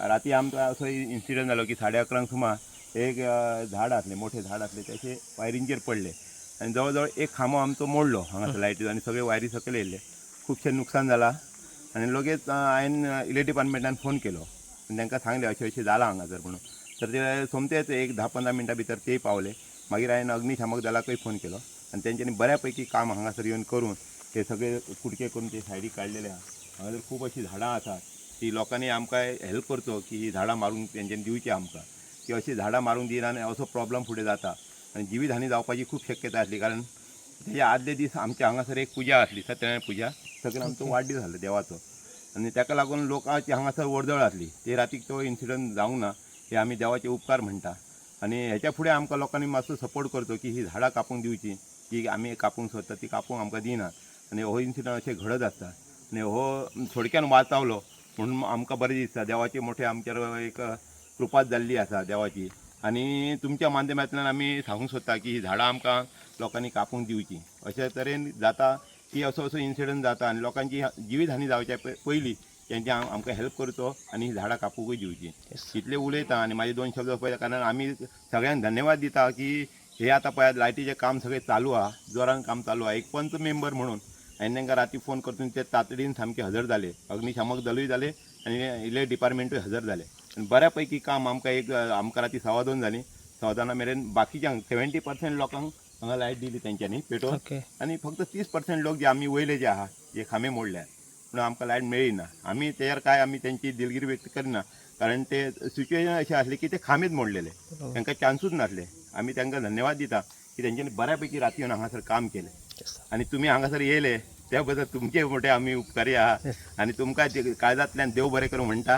राती आमचा असो इन्सिडंट जालो की 11:30 सुमार एक झाड आसले मोठे झाड आसले त्याचे वायरींचेर पडले आणि जवळ एक खांबो आमचो मोडलो हांगासर लायटीचो आणि सगळे वायरी सकयल येयले खूबशें नुकसान जाला आणि लगेच हांवें इलेक्ट्रिक डिपार्टमेंटान फोन केलो आणि तांकां सांगलें अशें अशें जालां हांगासर म्हणून तर ते सोमतेच एक 10-15 मिनटां भितर तेय पावले मागीर हांवें अग्निशामक दलाकय फोन केलो आणि तेंच्यांनी बऱ्यापैकी काम हांगासर येवन करून ते सगळे कुडके करून ते सायडीक काडलेले आहा हांगासर खूब अशीं झाडां आसात ती लोकांनी आमकां हेल्प करचो की ही झाडां मारून तेंच्यांनी दिवची आमकां की अशी झाडां मारूंक दिना आनी असो प्रॉब्लम फुडें जाता आनी जिवीत हानी जावपाची खूब शक्यता आसली कारण तेच्या आदले दीस आमच्या हांगासर एक पुजा आसली सत्यनारायण पुजा सकयल आमचो वाडदीस आसलो देवाचो आनी ताका लागून लोकांची हांगासर वर्दळ आसली ते रातीक तो इन्सिडंट जावंक ना हे आमी देवाचे उपकार म्हणटा आनी हेच्या फुडें आमकां लोकांनी मातसो सपोर्ट करचो की ही झाडां कापूंक दिवची जी आमी कापूंक सोदता ती कापूंक आमकां दिनात आनी हो इन्सिडंट अशें घडत आसता आनी हो थोडक्यान वाचवलो म्हणून आमकां बरें दिसता देवाचे मोठे आमचेर एक कृपा जाल्ली आसा देवाची आनी तुमच्या माध्यमांतल्यान आमी सांगूंक सोदता की ही झाडां आमकां लोकांनी कापूंक दिवची अशे तरेन जाता की असो इन्सिडंट जाता आनी लोकांची जिवीत हानी जावच्या पयलीं तेंचे आमकां हेल्प करचो आनी ही झाडां कापूंकूय दिवची इतले उलयता आनी म्हाजे 2 शब्द पळय कारण आमी सगळ्यांक धन्यवाद दिता की हे आतां पळयात लायटीचें काम सगळें चालू आहा जोरान काम चालू आहा एक पंच मेंबर म्हणून हांवें तांकां राती फोन करतून ते तातडीन सामके हजर जाले अग्निशामक दलूय जाले आनी इलेक्ट्रिक डिपार्टमेंटूय हजर जाले आनी बऱ्यापैकी काम आमकां राती 2:15 जालीं 2:15 मेरेन बाकीच्यांक 70% लोकांक हांगा लायट दिली तेंच्यांनी पेटोवन आनी फक्त 30% लोक जे आमी वयले जे आहा जे खांबे मोडल्यात म्हणून आमकां लायट मेळ्ळी ना आमी तेजेर काय आमी तेंची दिलगिरी व्यक्त करिना कारण ते सिच्युएशन अशें आसलें की ते खांबेच मोडलेले तांकां चान्सूच नासले आमी तांकां धन्यवाद दिता की तेंच्यांनी बऱ्यापैकी राती येवन हांगासर काम केलें आनी तुमी हांगासर येयले त्या बद्दल तुमचे मोठे आमी उपकारी आहा आनी तुमकां काळजांतल्यान देव बरें करूं म्हणटा